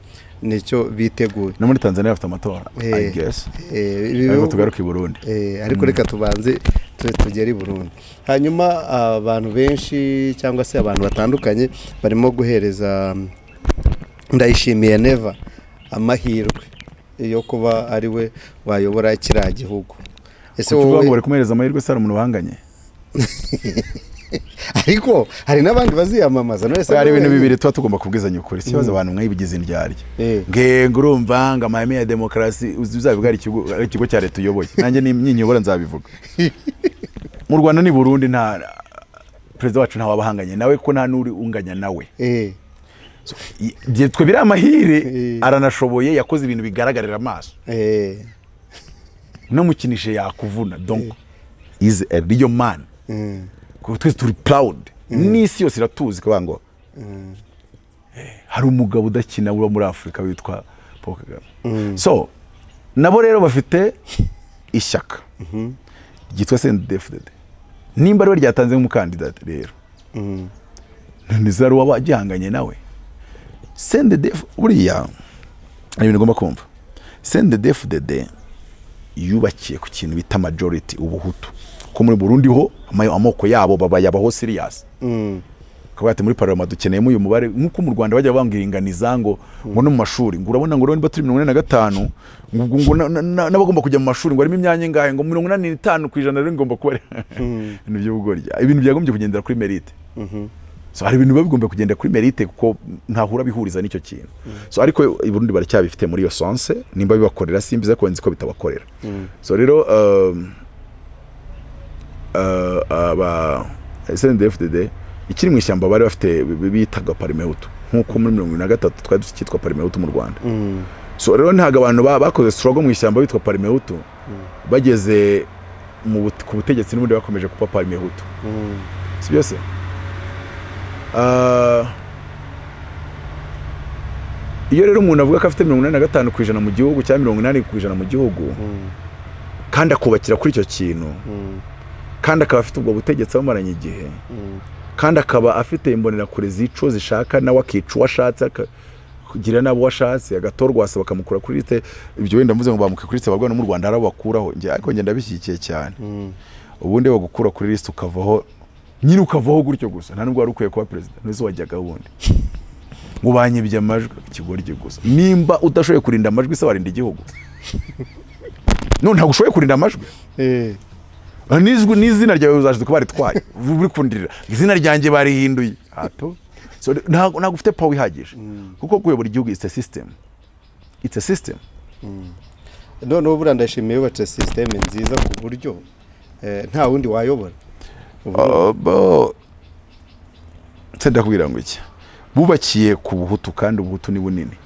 nicyo biteguye no muri Tanzania afite amatora I guess ariko tugaruka i Burundi ariko reka tubanze tugere i Burundi hanyuma abantu benshi cyangwa se abantu batandukanye barimo guhereza Ndayishimiye Neva amahirwe yo kuba ari we wayobora kiriya gihugu ese wowe bari kumereza amahirwe se umuntu wanganye ariko hari n'abandi baziyamamaza none se hari ibintu bibiri tuba tugomba kubwizanya ukuri sibaza abantu mwayibigize indyarya ngo urumva ngo amahame ya demokarasi uzabivuga ari ikigo cya leta uyoboye nanjye n'inyobora nzabivuga mu Rwanda ni Burundi nta perezida wacu nta wabahanganye nawe ko nta nuri unganya nawe twe biri amahire aranashoboye yakoze ibintu bigaragarira amaso no mukinishe yakuvuna donc is a real man twese turi proud n'isi yose iratuzi ko bango hari umugabo udakina uba muri Afrika witwa Paul Kagame so nabo rero bafite ishyaka ryitwa CNDD-FDD nimba rero ryatanze nk'umukandida rero nizaro wabagihanganye nawe CNDD-FDD buriya ibintu ngomba kumva CNDD-FDD yubakiye ku kintu bita majority ubuhutu ko muri Burundi ho amoko yabo babayabaho serious kabate muri parlement dukeneyemo uyu mubare nkuko mu Rwanda bajya bangiringaniza ngo no mu mashuri ngo urabona ngo niba turi 45 ngo nabagomba kujya mu mashuri ngo arimo imyanya ngahe ngo 85% rero ngomba kuba ibintu by'ubugorya ibintu byagombye kugendera kuri mérite so hari ibintu bigomba kugenda kuri mérite kuko ntahura bihuriza n'icyo kintu so ariko i Burundi baracyabifite muri yo sense nimba bibakorera simbiza ko nzi ko bitabakorera so rero aba CNDD-FDD ikiri mu ishyamba bari bafite bitaga Parmehutu nkuko muri 2023 twari dufite Parmehutu mu Rwanda so rero ntago abantu bakoze struggle mu ishyamba bitwa Parmehutu bageze ku butegetsi n'ubundi bakomeje kupa Parmehutu si byose iyo rero umuntu avuga ko afite 85% mu gihugu cyangwa 80% mu gihugu kandi akubakira kuri icyo kintu kandi akaba afite ubwo butegetsi abamaranye igihe kandi akaba afite imbonera kure zico zishaka nawe akica washatse kugira nabo washatse agatorwasa bakamukura kuri liste ibyo wenda mvuze ngo bamuke kuri liste barwana mu Rwanda arabo bakuraho nge ariko nge ndabishyikiye cyane ubundi bagukura kuri liste ukavaho nyine ukavaho gutyo gusa nta nubwo wari ukwiye kuba president nizo wajyaga wundi ngo banyibye amajwi ikigorye gusa nimba udashoboye kurinda amajwi se warinda igihugu none ntabwo ushoboye kurinda amajwi nizwe n'izina ryawe uzaje kuba ritwaye uri kundirira izina ryanjye barihinduye hato so ntabwo ufite power ihagije kuko kuyobora igihugu it's a system none ubu ndashimiye yubatse system nziza ku buryo nta wundi wayobora ndakubwira ngo iki bubakiye ku buhutu kandi ubuhutu ni bunini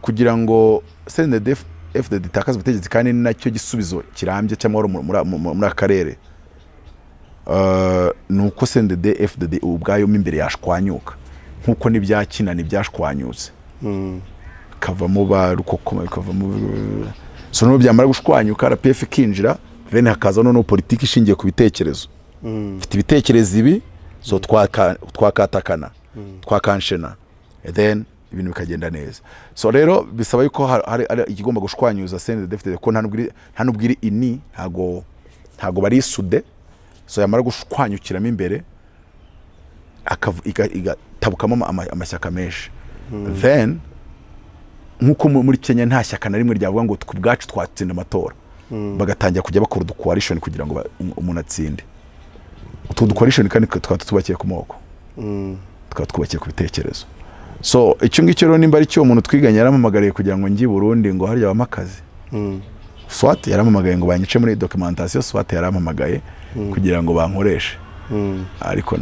kugira ngo FDD itakaza ubutegetsi kandi nacyo gisubizo kirambye cyangwa muri akarere nuko CNDD FDD ubwayo imbere yashwanyuka nkuko nibyakina nibyashwanyutse kavamo barukokoma kavamo so no byamara gushwanyuka RPF kinjira bene hakaza no politiki ishingiye ku bitekerezo mfite ibitekerezo ibi so twakatakana twakanshena then ibintu bikagenda neza so rero bisaba yuko hari igomba gushwanyuza CNDD FDD ko nta nubwiri ini ntago bari sude so yamara gushwanyukiramo imbere igatabukamo amashyaka menshi then nkuko muri Kenya nta shyaka na rimwe ryavuga ngo ku bwacu twatsinda amatora bagatangira kujya bakora coalition kugira ngo umuntu atsinde coalition kandi twatubakiye ku moko twatubakiye ku bitekerezo so icyo ngicyo rero nimba ari cyo umuntu twiganye yaramamagariye kugira ngo ngi Burundi ngo harya bamakazi swat yaramamagaye ngo banyice muri documentation swat yaramamagaye kugira ngo bankoreshe ariko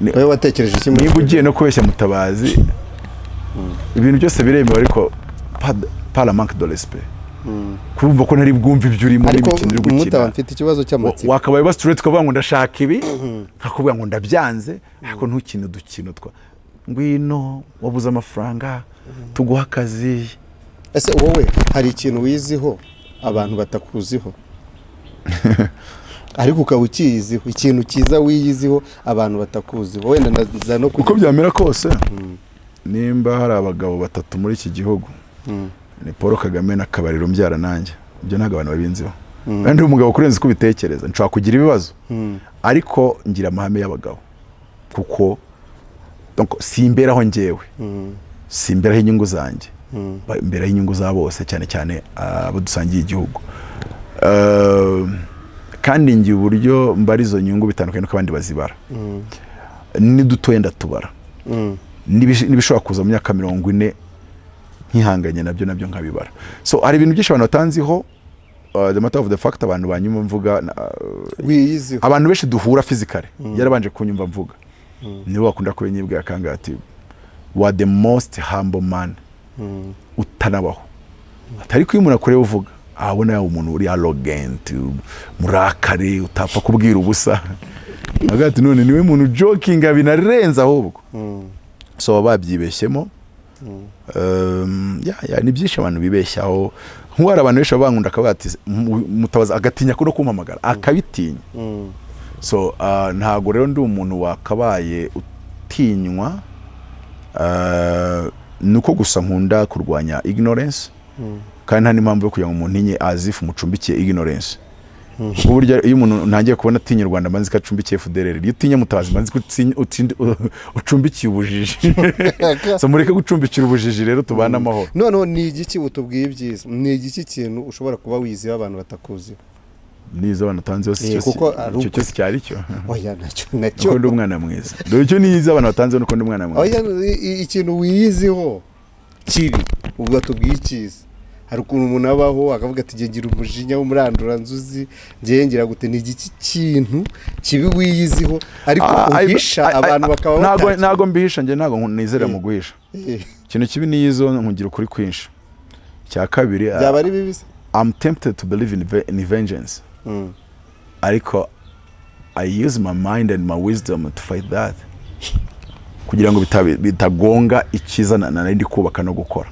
wewe watekereje iki niba ugiye no kubeshya Mutabazi ibintu byose biremewe ariko par la manque de respect kumva ko ntari bwumva ibyo urimo n'imikino uri gukina Mutabazi mfite ikibazo cy'amatsiko wakabaye ba straight kavuga ngo ndashaka ibi nkakuvuga ngo ndabyanze ariko ntukine dukino twa ngwino wabuze amafaranga tuguha akazi ese wowe hari ikintu wiziho abantu batakuziho ariko ukaba ukiyiziho ikintu kiza wiyiziho abantu batakuziho wenda ndaza no uko byamera kose nimba hari abagabo batatu muri iki gihugu ni Paul Kagame na Kabariro mbyara nanjye ibyo ntago abantu babinziho kandi umugabo kurenza uko bitekereza nshaka kugira ibibazo ariko ngira amahame y'abagabo kuko donc simberaho ngewe simberaho inyungu zanjye imberaho inyungu za bose cyane cyane abo dusangiye igihugu kandi ngiye uburyo mbarizo nyungu bitandukanye no kabandi bazibara ni dutoyenda tubara nibishobora kuza mu myaka 40 nkihanganye nabyo nkabibara so hari ibintu byinshi abantu batanziho the matter of the fact abantu banyuma mvuga abantu benshi duhura physically yarabanje kunyumva mvuga nibo bakunda kubenyibwa akangati wa the most humble man utanabaho atari ko umuntu akoreye uvuga abona ya umuntu uri arrogant murakare utapfa kubwira ubusa agati none niwe muntu joking abinarenza ahubwo so babyibeshyemo ni byinshi abantu bibeshyaho nkwara abantu besha bankunda akabati Mutabazi agatinya ko no kumpamagara akabitinya so ntago rero ndi umuntu wakabaye utinywa nuko gusa nkunda kurwanya ignorance kandi nta n'impamvu yo kugira ngo umuntu inye azifu mucumbikiye ignorance uburyo iyo umuntu ntangiye kubona atinya Rwanda manzi ka cumbikiye FDLR iyo utinya Mutabazi manzi ko ucumbikiye ubujiji so mureke gucumbikira ubujiji rero tubana amahoro none ni igiki utubwiye byiza ni igiki kintu ushobora kuba wiziho abantu batakuzi nizo abantu tanze yose icyo cyose cyari cyo oya nacyo ko ndi umwana mwiza dore icyo niyiza abantu batanze nuko ndi umwana mwiza oya ikintu wiyiziho kiri ubwo tubwiye ikiza hari ukuntu umuntu abaho akavuga ati ngira umujinya w'umurandura nzuzi ngira gute ni igiki kintu kibi wiyiziho ariko uhisha abantu bakaba ntago mbihisha nge ntago nizera mu guhisha ikintu kibi niyizo nkugira ukuri kwinshi cya kabiri byaba ari bibise I'm tempted to believe in vengeance ariko I use my mind and my wisdom to fight that kugira ngo bitagonga ikiza nari kubaka no gukora.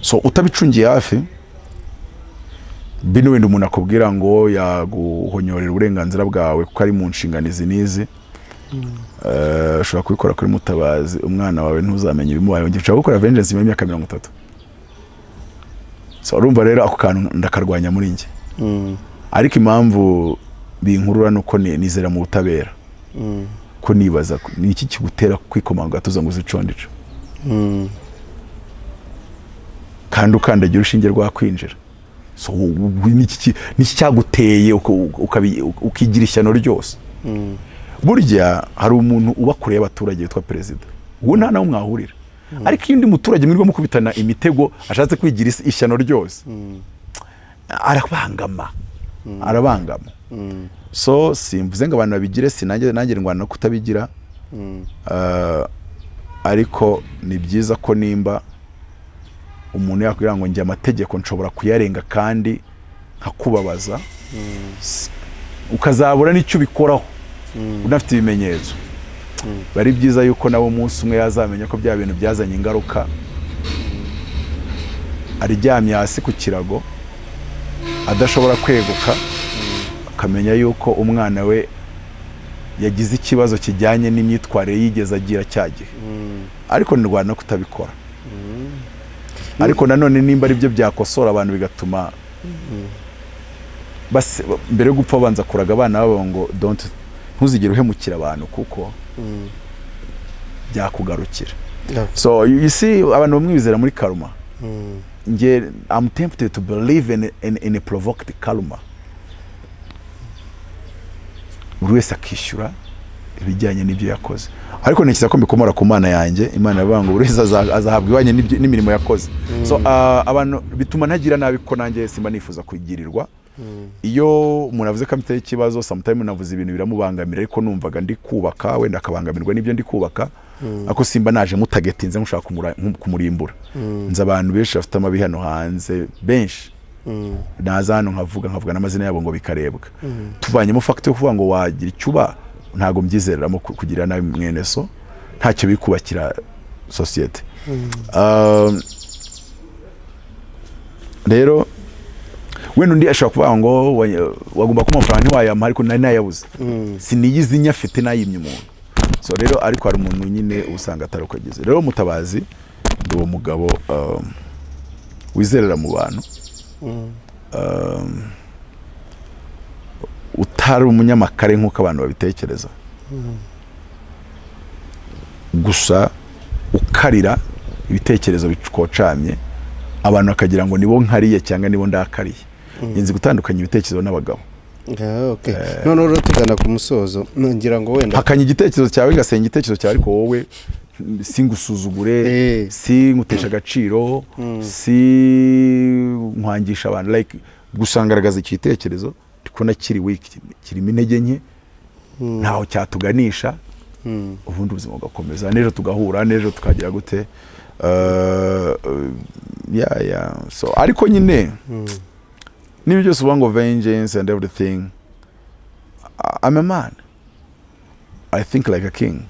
So utabicungiye hafi bino wenda umuntu akubwira ngo yaguhonyorera uburenganzira bwawe kuko ari mu nshinganizi nizi ushobora kubikora kuri Mutabazi umwana wawe ntuzamenye ibimubayeho ngiye ushobora gukora vengeance mu myaka 30. So urumva rero ako kantu ndakarwanya muri nge ariko impamvu binkurura nuko nizera mu butabera ko nibaza ni iki kigutera kwikomanga tuza ngo uzicondice kandi ukandagira ushinge rwa kwinjira. So niki cyaguteye ukigira ishyano ryose. Burya hari umuntu ubakuriye abaturage witwa president uwo nta nawo mwahurira ariko iyo undi muturage mwirwa mukubitana imitego ashatse kwigira ishyano ryose arabangama. So simvuze ngo abantu babigire sinange ngwana no kutabigira ariko ni byiza ko nimba umuntu yakubwira ngo njye amategeko nshobora kuyarenga kandi nkakubabaza ukazabura n'icyo bikoraho unafite ibimenyetso bari byiza yuko nabo umunsi umwe yazamenya ko bya bintu byazanye ingaruka aryamye hasi ku kirago adashobora kweguka akamenya yuko umwana we yagize ikibazo kijyanye n'imyitwarire yigeze agira cyagihe ariko nirwana kutabikora ariko nanone nimba ari byo byakosora abantu bigatuma base mbere yo gupfa banza kuraga abana babo ngo ntuzigere uhemukira abantu kuko byakugarukira. So you see abantu bamwizera muri karma. Nge I'm tempted to believe in a provoked karma. Buri wese akishyura ibijyanye n'ibyo yakoze ariko nikiza ko mbikomora ku Mana yanjye Imana yavuga buri wese azahabwa ibanye n'imirimo yakoze. So abantu bituma ntagira nabi ko nanjye simba nifuza kugirirwa. Iyo umuntu avuze ko amuteye ikibazo sometimes navuze ibintu biramubangamira ariko numvaga ndi kubaka wenda akabangamirwa n'ibyo ndi kubaka ako simba naje mutagetinze nkushaka kumurimbura. Nza abantu benshi bafite amabi hano hanze benshi naza hano nkavuga n'amazina yabo ngo bikarebwa tuvanyemo factor yo kuvuga ngo wagira icyuba ntago mbyizereramo kugira nabi mwene so ntacyo bikubakira societe. Rero wenda undi ashaka kuvuga ngo wagomba kuma amafaranga ntiwayampa ariko nari nayabuze siniyizi nyafite nayimye umuntu. So rero ariko hari umuntu nyine usanga atarukagize. Rero Mutabazi ndi uwo mugabo wizerera mu bantu utari umunyamakare nk'uko abantu babitekereza gusa ukarira ibitekerezo bikocamye abantu akagira ngo nibo nkariye cyangwa nibo ndakariye. Nzi gutandukanya ibitekerezo n'abagabo. Okay. None rero tugana ku musozo ngira ngo wenda hakanye igitekerezo cyawe gasenga igitekerezo cyawe ariko wowe singusuzugure singutesha agaciro si nkwangisha abantu like gusangaragaza igitekerezo ndikona kiri wiki kirimo intege nke ntaho cyatuganisha ubundi ubuzima bugakomeza nejo tugahura nejo tukagira gute so ariko nyine niba byose uvuga ngo vengeance and everything I'm a man, I think like a king.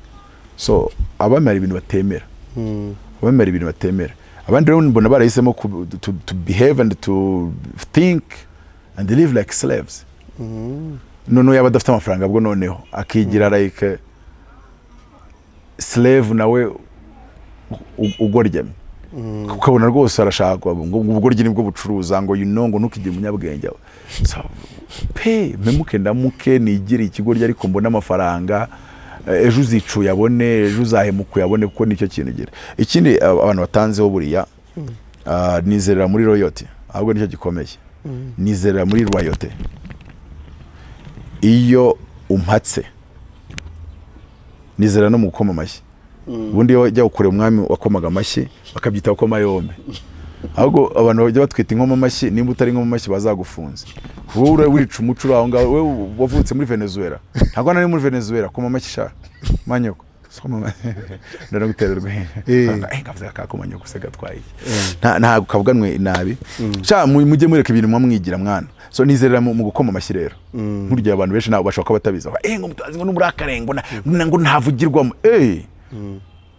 So abamera ibintu batemera abandi rero mbona barahisemo to behave and to think and live like slaves. Noneho yaba adafite amafaranga bwo noneho akigira like slave nawe ugoryamye ukabona rwose arashaka ngo ubugoryi nibwo bucuruza ngo ngo ntukigire umunyabwenge. So memuke ndamuke nigire ikigoryi ariko mbona amafaranga ejo uzicuye abone ejo uzahemuka yabone kuko nicyo kintu gira. Ikindi abantu batanzeho buriya nizerera muri royalty ahubwo nicyo gikomeye. Nizerera muri royalty iyo umpatse nizera no mu gukoma amashyi ubundi yajya gukora umwami wakomaga amashyi bakabyita gukoma yombe ahubwo abantu bajya batwita inkoma amashyi nimba utari inkoma amashyi bazagufunze wowe wica umucuro aho ngaho wewe wavutse muri Venezuela ntabwo nari muri Venezuela koma amashyi sha manyoko ndana gutererwa ngavuze akakomanya gusega twaye nta kavuganwe nabi sha mujye mureka ibintu mwamwigira mwana so nizerera mu gukoma amashyirero nkurya abantu benshi nabo bashaka batabiza ngo mutazi ngo n'umurakarengo ngo ntavugirwamo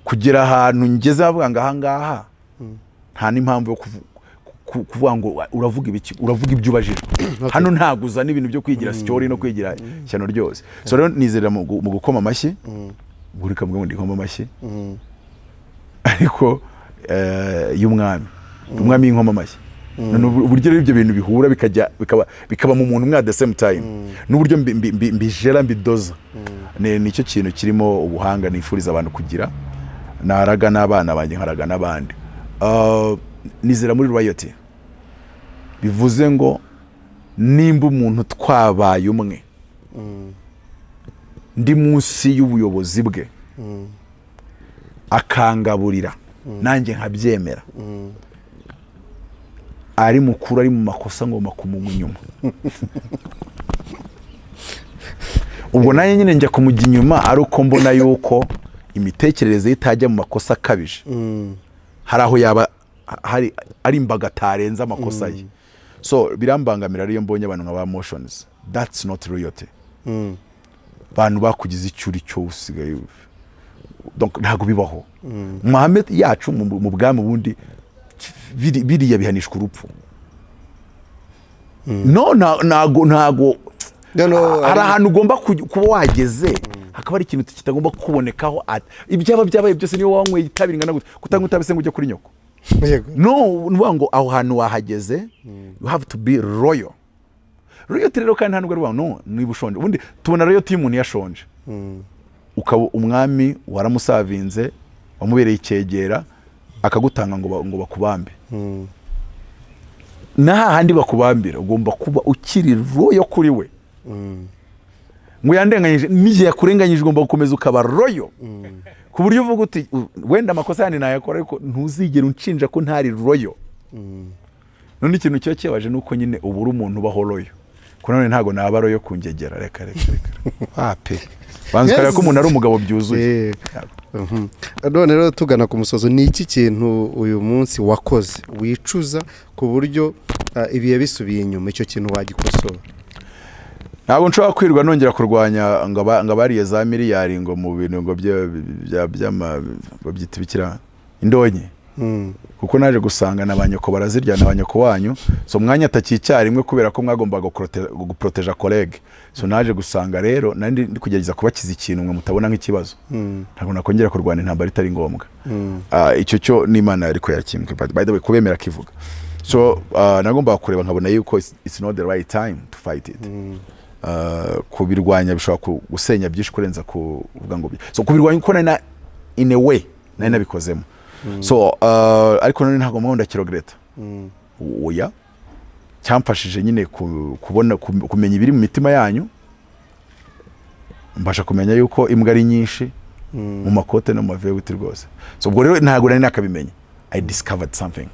kugera ahantu ngeze avuga ngaha nta n'impamvu yo kuvuga ngo uravuga ibiki uravuga ibyo ubajijwe hano ntaguza n'ibintu byo kwigira story no kwigira cyano ryose so rero nizerera mu gukoma amashyi buri kamwe ndi nkoma amashyi ariko umwami y'inkoma amashyi uburyo rero ibyo bintu bihura bikaba mu muntu umwe at the same time n'uburyo mbijera mbidoza nicyo kintu kirimo ubuhanga nifuriza abantu kugira naraga n'abana banjye nkaraga n'abandi nizera muri royalty bivuze ngo nimba umuntu twabaye umwe ndi munsi y'ubuyobozi bwe akangaburira nanjye nkabyemera ari mukuru ari mu makosa ngomba kumugwa inyuma ubwo naye nyine njya kumujya inyuma ari uko mbona yuko imitekerereze itajya mu makosa akabije hari aho yaba ari imbaga tarenza amakosa ye so birambangamira ariyo mbonye abantu nk'aba motions that's not royalty bantu bakugize icyuri cyo usigaye donc ntago bibaho Muhammad yacu mu bwami bundi biriya bihanishwa urupfu ntago hari ahantu ugomba kuba wageze hakaba ari ikintu kitagomba kubonekaho ibyaba byabaye byose niyo wanyweye itabi ringana gute kutanga utabise ngo ujye kuri nyoko nuvuga ngo aho hantu wahageze you have to be royal rero kandi nta nubwo ari no niba ushonje ubundi tubona royalty y'umuntu yashonje ukaba umwami waramusavinze wamubereye icyegera akagutanga ngo bakubambe handi bakubambira ugomba kuba ukiri royal kuri we ngo yandenganyije n'igihe yakurenganyije ugomba gukomeza ukaba royal ku buryo uvuga uti wenda amakosa yandi nayakora ariko ntuzigera unshinja ko ntari royal none ikintu cyo cyabaje nuko nyine ubura umuntu ubaho royal ko none ntago naba royal kungegera reka banzikara ko umuntu ari umugabo byuzuye none rero tugana ku musozo ni iki kintu uyu munsi wakoze wicuza ku buryo ibiye bisubiye inyuma icyo kintu wagikosora ntabwo nshobora kwirwa nongera kurwanya ngo bariye za miliyari ngo mu bintu ngo babyita bikira indonye kuko naje gusanga nabanyoko barazirya nabanyoko wanyu so mwanya atakicyarimwe kubera ko mwagombaga guproteja collègue so naje gusanga rero nandi ndi kugerageza kubakiza ikintu mwe mutabona nk'ikibazo ntabwo nakongera kurwana intambara itari ngombwa icyo cyo n'Imana ariko yakimbwe by the way kubemera kivuga so nagomba kureba nkabona yuko it's not the right time to fight it kubirwanya bishobora gusenya byinshi kurenza kuvuga ngo so kubirwanya uko na in a way nari nabikozemo so ariko none ntago mpamvu ndakirogreta oya cyamfashije nyine kubona kumenya ibiri mu mitima yanyu mbasha kumenya yuko imbwa ari nyinshi mu makote no mavebuti rwose so ubwo rero ntago nari nakabimenya I discovered something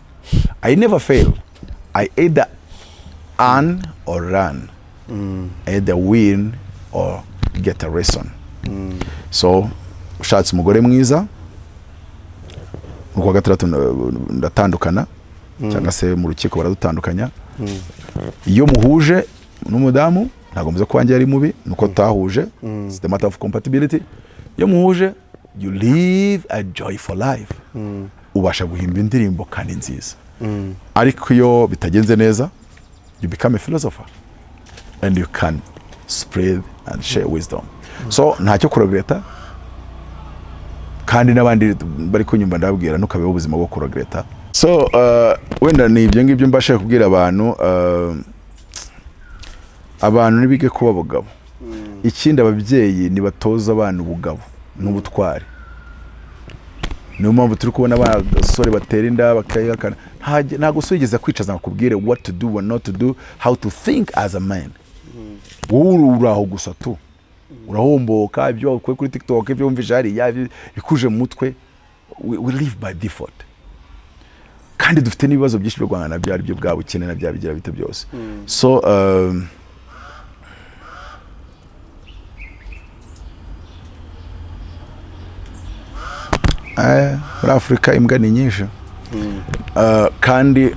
I never fail I either earn or run either win or get a lesson so ushatse umugore mwiza uko gatatu ndatandukana cyangwa se mu rukiko baradutandukanya iyo muhuje n'umudamu ntago mvuze ko wanjye ari mubi nuko tahuje it's the matter of compatibility iyo muhuje you live a joyful life ubasha guhimba indirimbo kandi nziza ariko iyo bitagenze neza you become a philosopher and you can spread and share wisdom so ntacyo kuregreta kandi nabandi bari kunyumva ndabwira nukabeho ubuzima bwo kuregreta so wenda ni ibyo ngibyo mbashe kubwira abantu nibige kuba abagabo ikindi ababyeyi nibatoza abantu ubugabo n'ubutwari niyo mpamvu turi kubona abasore batera inda bakayakana ntago usugeze kwicaza nakubwire what to do what not to do how to think as a man wowe uraho gusa tu urahomboka ibyo wakwe kuri TikTok ibyo wumvije hariya bikuje mu mutwe we live by default kandi dufite n'ibibazo byinshi byo guhangana nabyo ari byo bwabo ukene na byabigira bite byose so muri Afurika imbwa ni nyinshi kandi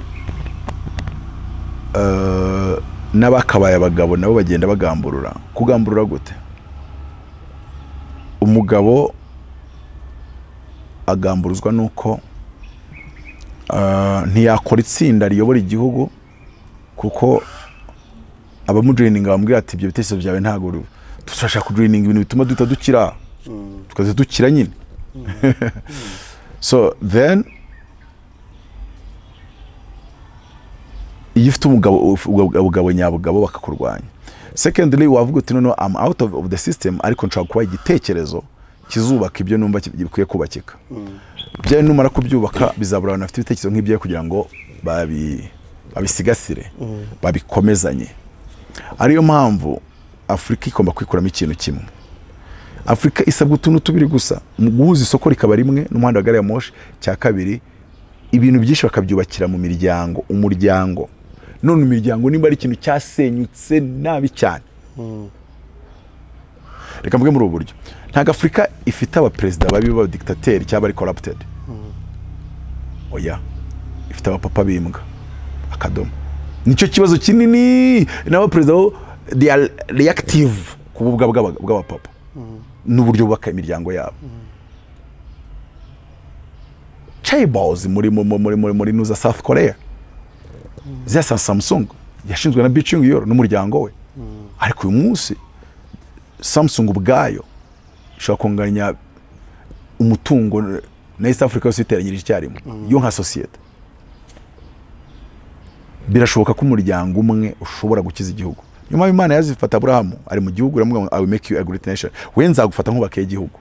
n'abakabaye abagabo nabo bagenda bagamburura. Kugamburura gute? Umugabo agamburuzwa nuko ntiyakora itsinda riyobora igihugu kuko abamujoininga bamubwira ati ibyo bitekerezo byawe ntago turashaka kujoininga ibintu bituma duhita dukira tukaza dukira nyine. So then iyo ufite ubugabo nyabugabo bakakurwanya. Secondly wavuga uti no I'm out of the system ariko nshaka kuba igitekerezo kizubaka ibyo numva bikwiye kubakika. Bya numara kubyubaka bizabura abantu bafite ibitekerezo nk'ibyo kugira ngo babisigasire babikomezanye. Ariyo mpamvu Afrika ikomba kwikuramo ikintu kimwe. Afrika isabwa utuntu tubiri gusa, mu guhuza isoko rikaba rimwe n'umuhanda wa gari ya moshi. Cya kabiri ibintu byinshi bakabyubakira mu miryango, umuryango. None imiryango nimba ari ikintu cyasenyutse nabi cyane. Reka mvuge muri ubu buryo, ntago Afrika ifite abaperezida babi ba dictateur cyangwa ari corrupted. Oya, ifite abapapa bimbwa akadomo. Nicyo kibazo kinini n'abaperezida they are reactive ku bubwa bw'abapapa n'uburyo bubaka imiryango yabo. Chaebols muri nuza South Korea, zesa Samsung yashinzwe na Bichung Yor n'umuryango we. Ariko uyu munsi Samsung ubwayo ishobora kunganya umutungo na East Africa yose iteranyirije icyarimwe yo nka societe. Birashoboka ko umuryango umwe ushobora gukiza igihugu. Nyuma y'Imana yazifata Abraham ari mu gihugu ramwe I will make you a great nation, we nzagufata nk'ubakeye igihugu.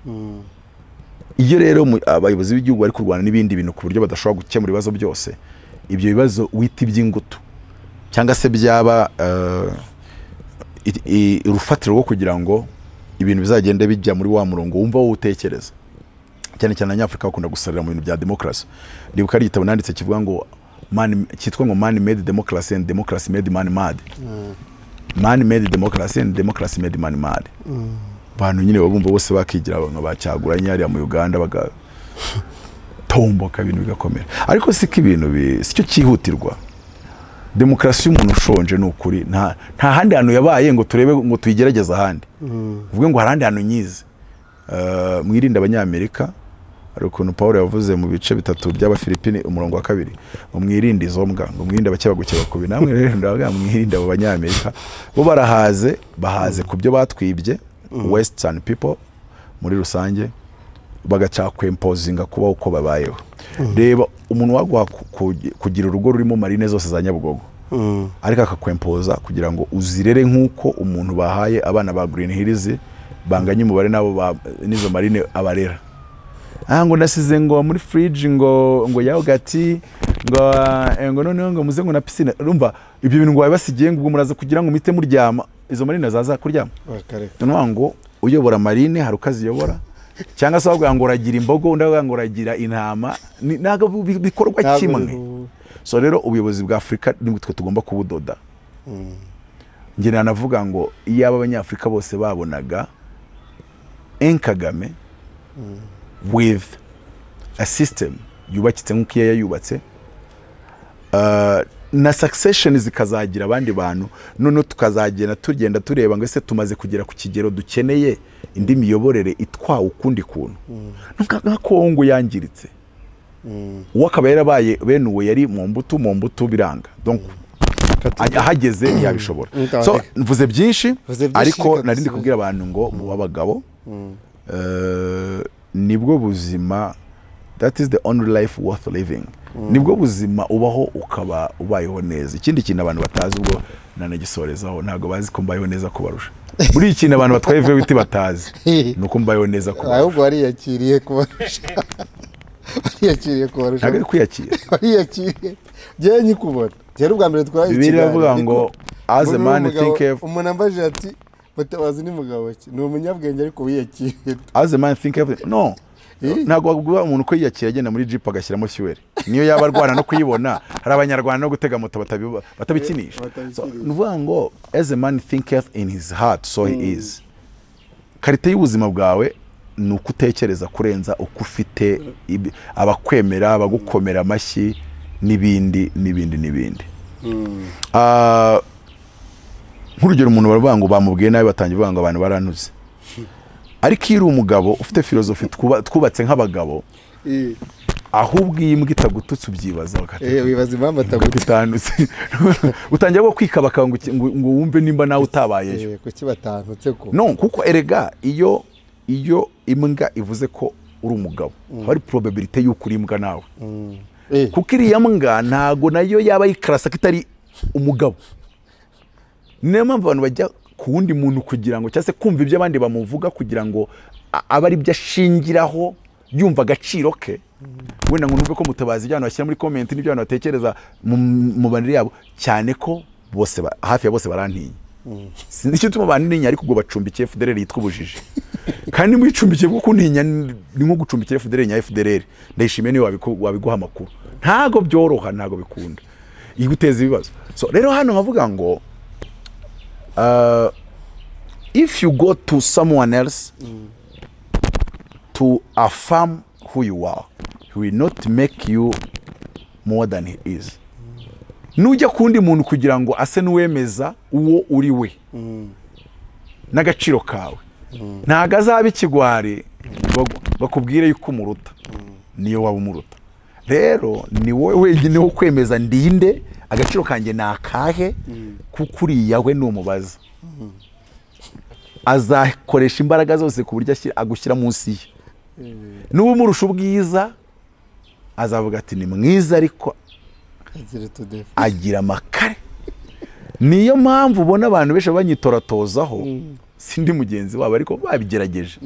Iyo rero abayobozi b'igihugu bari kurwana n'ibindi bintu ku buryo badashobora gukemura ibibazo byose, ibyo bibazo wita iby'ingutu cyangwa se byaba urufatiro rwo kugira ngo ibintu bizagende bijya muri wa murongo wumva wo utekereza. Cyane cyane Abanyafrika bakunda gusarira mu bintu bya democracy. Ndibuka ari igitabo nanditse kivuga ngo cyitwa ngo man made democracy and democracy made man mad. Man made democracy and democracy made man mad. Bantu nyine babumva bose bakigira abantu bacyaguranye ari mu Uganda baga tomboka ibintu bigakomera. Ariko siko ibintu sicyo cyihutirwa. Demokrasi y'umuntu ushonje n'ukuri nta handi hano yabaye ngo turebe ngo tuyigerageza ahandi. Uvuge ngo harandi hano nyize. Mwirinda Abanyamerika, ari ukuntu Paul yavuze mu bice bitatu by'aba Philippine umurongo wa 2 ngo mwirinde izo mbwa, ngo mwirinde abakebagukeba kubi. Namwe rero ndavuga mwirinde abo Banyamerika bo bahaze ku byo batwibye Western people muri rusange bagaca kwempozinga kuba uko babayeho. Reba umuntu waguha kugira urugo rurimo marine zose za Nyabugogo ariko akakwempoza kugira ngo uzirere nk'uko umuntu bahaye abana ba Green Hills banganye umubare nabo nizo marine abarera. Ngo nasize ngo muri fridge ngo yogurt ngo noneho ngo muze ngo na piscine. Urumva ibyo bintu ngo babasigiye ngo muraza kugira ngo mite muryama izo marine zaza kuryama. None ngo uyobora marine harukazi yobora cyangwa se bavuga ngo uragira imbogo undavuga ngo uragira intama nago bikorwa kimwe. So rero ubuyobozi bwa Afrika ni twe tugomba kubudoda. Nge nanavuga ngo iyo Abanyafrika bose babonaga Kagame with a system yubakitse nk'uko yubatse na succession zikazagira abandi bantu, none tukazagenda tugenda tureba ngo ese tumaze kugera ku kigero dukeneye indi miyoborere itwawe ukundi kuntu. Nka Kongo yangiritse wakaba yarabaye bene uwo yari mu mbuto biranga, donc ahageze yabishobora. So mvuze byinshi ariko narindi kubwira abantu ngo mu babagabo nibwo buzima, that is the only life worth living. Nibwo buzima ubaho ukaba ubayeho neza. Ikindi kintu abantu batazi ubwo nanagisorezaho ntago bazi ko mbayeho neza kubarusha. Muri ikintu abantu batwaye VWT batazi nuko mbayeho neza kubarusha. Ahubwo ari yakiriye kubarusha. Yakiriye kubarusha. Ntago kwiyakira. Yakiriye. Je nyikubona. Je rubwa mbere twaye ikigari. Biravuga ngo as a man think of umuntu ambaje ati batabazi ni mugabo ki. Ni umunyabwenge ariko wiyakiriye. As a man think of no. Ntago bagwa umuntu ko yiyakira agenda muri Jeep agashyiramo fuel. Niyo yaba arwana no kuyibona hari Abanyarwanda no gutega moto batabikinisha. So nuvuga ngo as a man thinketh in his heart so he is. Karite y'ubuzima bwawe ni uko utekereza kurenza uko ufite abakwemera abagukomera amashyi n'ibindi nk'urugero umuntu baravuga ngo bamubwiye nabi batangiye bavuga ngo abantu baranuze ariko iyo uri umugabo ufite filozofi twubatse nk'abagabo ahubwo iyi mbwa itagututse ubyibaza wibaza impamvu atagututse utangira ngo kwikabaka ngo wumve nimba nawe utabayeyo kuki batantutse ko no kuko erega iyo imbwa ivuze ko uri umugabo hari probability y'uko uri imbwa nawe kuko iriya mbwa ntago nayo yaba yikarasa ko itari umugabo niyo mpamvu abantu bajya ku wundi muntu kugira ngo cyangwa se kumva ibyo abandi bamuvuga kugira ngo abe ari byo ashingiraho yumva agaciro ke wenda ngo numve ko Mutabazi ibyo abantu bashyira muri comment n'ibyo abantu batekereza mu banire yabo cyane ko bose hafi ya bose barantinya sinzi icyo tuma bantinya ariko ubwo bacumbikiye FDLR yitwa ubujiji kandi mu icumbikiye bwo kuntinya ni nko gucumbikira FDLR nya FDLR ndayishimiye niyo wabiguha amakuru ntago byoroha ntago bikunda iguteza ibibazo so rero hano nkavuga ngo if you go to someone else to affirm who you are, he will not make you more than he is. Nujya kundi muntu kugira ngo ase nuwemeza uwo uri we n'agaciro kawe ntago azaba ikigwari bakubwire yuko umuruta niyo waba umuruta rero ni wowe wenyine wo kwemeza ndinde agaciro kanjye nakahe kukuriya we numubaza azakoresha imbaraga zose ku buryo agushyira munsi ye n'ubu umurusha ubwiza azavuga ati ni mwiza ariko agira amakare niyo mpamvu ubona abantu benshi banyitoratozaho sindi mugenzi wabo ariko babigerageje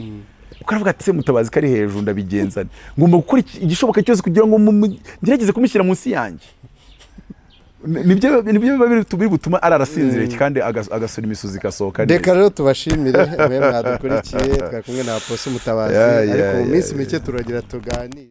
kuko aravuga ati se Mutabazi kari hejuru ndabigenza ngomba gukora igishoboka cyose kugira ngo ngerageze kumushyira munsi yanjye nibyo biri butuma ararasinzire kandi agasura imisozi ikasohoka reka rero tubashimire mwe mwadukurikiye twakumwe na Apostle Mutabazi ariko mu minsi mike turagira tuganire